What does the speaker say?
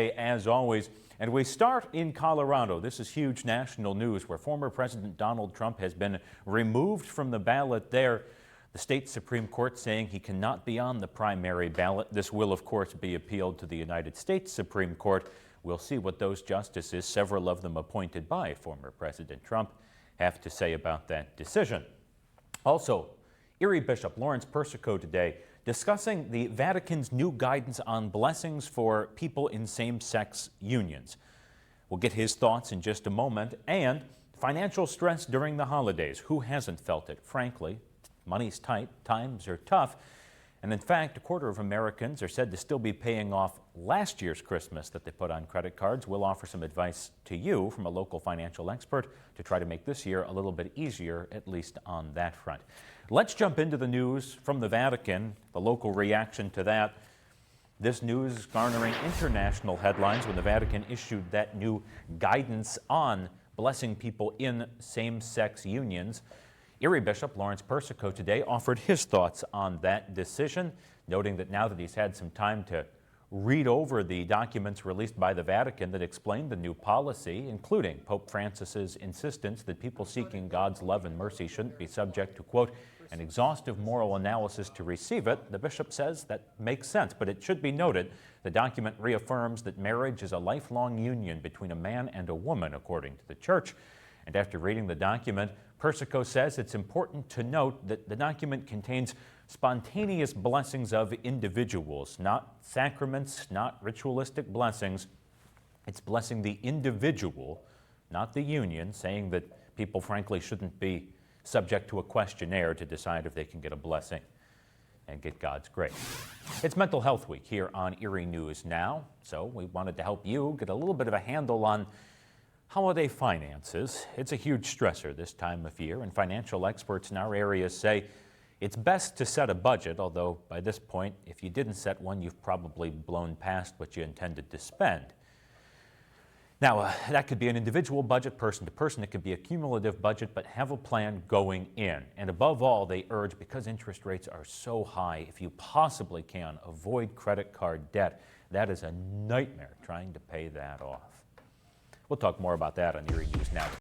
As always, and we start in Colorado. This is huge national news where former President Donald Trump has been removed from the ballot there. The state Supreme Court saying he cannot be on the primary ballot. This will, of course, be appealed to the United States Supreme Court. We'll see what those justices, several of them appointed by former President Trump, have to say about that decision. Also, Erie Bishop Lawrence Persico today discussing the Vatican's new guidance on blessings for people in same-sex unions. We'll get his thoughts in just a moment. And financial stress during the holidays. Who hasn't felt it? Frankly, money's tight, times are tough. And in fact, a quarter of Americans are said to still be paying off last year's Christmas that they put on credit cards. We'll offer some advice to you from a local financial expert to try to make this year a little bit easier, at least on that front. Let's jump into the news from the Vatican, the local reaction to that. This news garnering international headlines when the Vatican issued that new guidance on blessing people in same-sex unions. Erie Bishop Lawrence Persico today offered his thoughts on that decision, noting that now that he's had some time to read over the documents released by the Vatican that explain the new policy, including Pope Francis's insistence that people seeking God's love and mercy shouldn't be subject to, quote, an exhaustive moral analysis to receive it, the bishop says that makes sense. But it should be noted, the document reaffirms that marriage is a lifelong union between a man and a woman, according to the Church. And after reading the document, Persico says it's important to note that the document contains spontaneous blessings of individuals, not sacraments, not ritualistic blessings. It's blessing the individual, not the union, saying that people frankly shouldn't be subject to a questionnaire to decide if they can get a blessing and get God's grace. It's Mental Health Week here on Erie News Now, so we wanted to help you get a little bit of a handle on holiday finances. It's a huge stressor this time of year, and financial experts in our area say it's best to set a budget, although by this point, if you didn't set one, you've probably blown past what you intended to spend. Now, that could be an individual budget, person to person. It could be a cumulative budget, but have a plan going in. And above all, they urge, because interest rates are so high, if you possibly can, avoid credit card debt. That is a nightmare trying to pay that off. We'll talk more about that on Erie News Now.